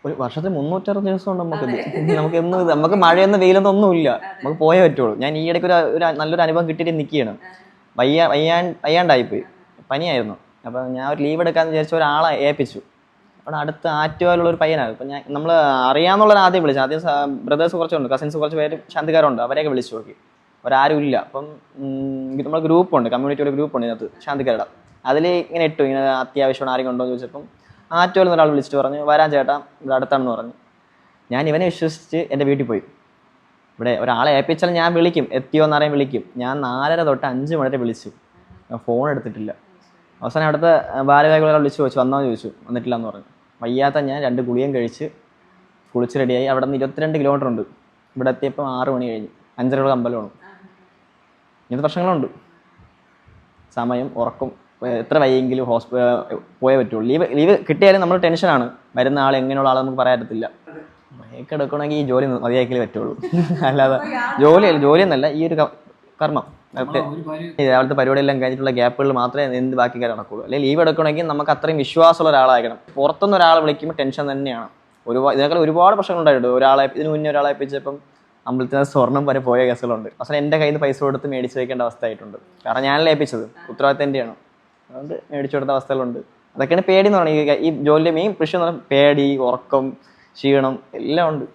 ഒരു വർഷത്തിൽ 360 ദിവസം ഉണ്ട് നമുക്ക്. നമുക്ക് എന്നും നമുക്ക് മഴയൊന്നും വെയിലൊന്നും ഒന്നുമില്ല, നമുക്ക് പോയേ പറ്റുള്ളൂ. ഞാൻ ഈ ഇടയ്ക്ക് ഒരു നല്ലൊരു അനുഭവം കിട്ടിയിട്ട് നിൽക്കുകയാണ്. വയ്യാണ്ടായിപ്പോയി, പനിയായിരുന്നു. അപ്പം ഞാൻ ഒരു ലീവ് എടുക്കാമെന്ന് വിചാരിച്ച ഒരാളെ ഏൽപ്പിച്ചു. അവിടെ അടുത്ത് ആറ്റുകാലുള്ള ഒരു പയ്യനാണ്. അപ്പം നമ്മൾ അറിയാമെന്നുള്ളവർ ആദ്യം വിളിച്ചു. ആദ്യം ബ്രദേഴ്സ് കുറച്ചുണ്ട്, കസിൻസ് കുറച്ച് പേര് ശാന്തിക്കാരുണ്ട്, അവരെയൊക്കെ വിളിച്ചു നോക്കി. അവരാരും ഇല്ല. അപ്പം നമ്മൾ ഗ്രൂപ്പുണ്ട്, കമ്മ്യൂണിറ്റിയുടെ ഗ്രൂപ്പുണ്ട് ഇതിനകത്ത് ശാന്തിക്കാരുടെ. അതിൽ ഇങ്ങനെ ഇട്ടു, ഇങ്ങനെ അത്യാവശ്യമാണ് ആരും കൊണ്ടോ എന്ന് ചോദിച്ചപ്പം ആറ്റുകാരിൽ നിന്ന് ഒരാൾ വിളിച്ചിട്ട് പറഞ്ഞു, വരാൻ ചേട്ടാ ഇവിടെ അടുത്താണെന്ന് പറഞ്ഞു. ഞാൻ ഇവനെ വിശ്വസിച്ച് എൻ്റെ വീട്ടിൽ പോയി. ഇവിടെ ഒരാളെ ഏൽപ്പിച്ചാൽ ഞാൻ വിളിക്കും, എത്തിയോ എന്നറിയാൻ വിളിക്കും. ഞാൻ 4:30 തൊട്ട് 5 മണി വരെ വിളിച്ചു, ഫോൺ എടുത്തിട്ടില്ല. അവസാനം അവിടുത്തെ ഭാരവാഹികളെ വിളിച്ച് ചോദിച്ചു, വന്നോ ചോദിച്ചു. വന്നിട്ടില്ല എന്ന് പറഞ്ഞു. വയ്യാത്ത ഞാൻ 2 ഗുളികയും കഴിച്ച് കുളിച്ച് റെഡിയായി. അവിടെ നിന്ന് 22 കിലോമീറ്റർ ഉണ്ട്. ഇവിടെ എത്തിയപ്പോൾ 6 മണി കഴിഞ്ഞ്. 5:30 അമ്പലമാണ്. ഇങ്ങനത്തെ പ്രശ്നങ്ങളുണ്ട്. സമയം, ഉറക്കം, എത്ര വയ്യെങ്കിലും പോയേ പറ്റുള്ളൂ. ലീവ് കിട്ടിയാലും നമ്മൾ ടെൻഷനാണ്. വരുന്ന ആൾ എങ്ങനെയുള്ള ആൾ നമുക്ക് പറയാൻ പറ്റത്തില്ല. ബ്രേക്ക് എടുക്കണമെങ്കിൽ ഈ ജോലി മതിയാക്കിയാലേ പറ്റുള്ളൂ. അല്ലാതെ ജോലിയെന്നല്ല, ഈ ഒരു കർമ്മം രാവിലത്തെ പരിപാടിയെല്ലാം കഴിഞ്ഞിട്ടുള്ള ഗ്യാപ്പുകളിൽ മാത്രമേ എന്ത് ബാക്കി കാര്യം നടക്കുള്ളൂ. അല്ലെങ്കിൽ ലീവ് എടുക്കണമെങ്കിൽ നമുക്ക് അത്രയും വിശ്വാസമുള്ള ഒരാളായിരിക്കണം. പുറത്തുനിന്ന് ഒരാളെ വിളിക്കുമ്പോൾ ടെൻഷൻ തന്നെയാണ്. ഇതിനേക്കാൾ ഒരുപാട് പ്രശ്നങ്ങൾ ഉണ്ടായിട്ടുണ്ട്. ഇതിന് മുന്നേ ഒരാളെ ഏൽപ്പിച്ചപ്പം അമ്പലത്തിന് സ്വർണം വരെ പോയ കേസുകളുണ്ട്. അവസാനം എൻ്റെ കയ്യിൽ നിന്ന് പൈസ കൊടുത്ത് മേടിച്ച് വയ്ക്കേണ്ട അവസ്ഥ ആയിട്ടുണ്ട്. കാരണം ഞാനല്ലേ ഏൽപ്പിച്ചത്, ഉത്തരവാദിത്തം എൻ്റെയാണ്. അതുകൊണ്ട് മേടിച്ചു കൊടുത്ത അവസ്ഥകളുണ്ട്. അതൊക്കെയാണ് പേടി എന്ന് പറയുന്നത്. ഈ ജോലിയുടെ മെയിൻ പ്രശ്നം എന്ന് പറഞ്ഞാൽ പേടി, ഉറക്കം, ക്ഷീണം എല്ലാം ഉണ്ട്.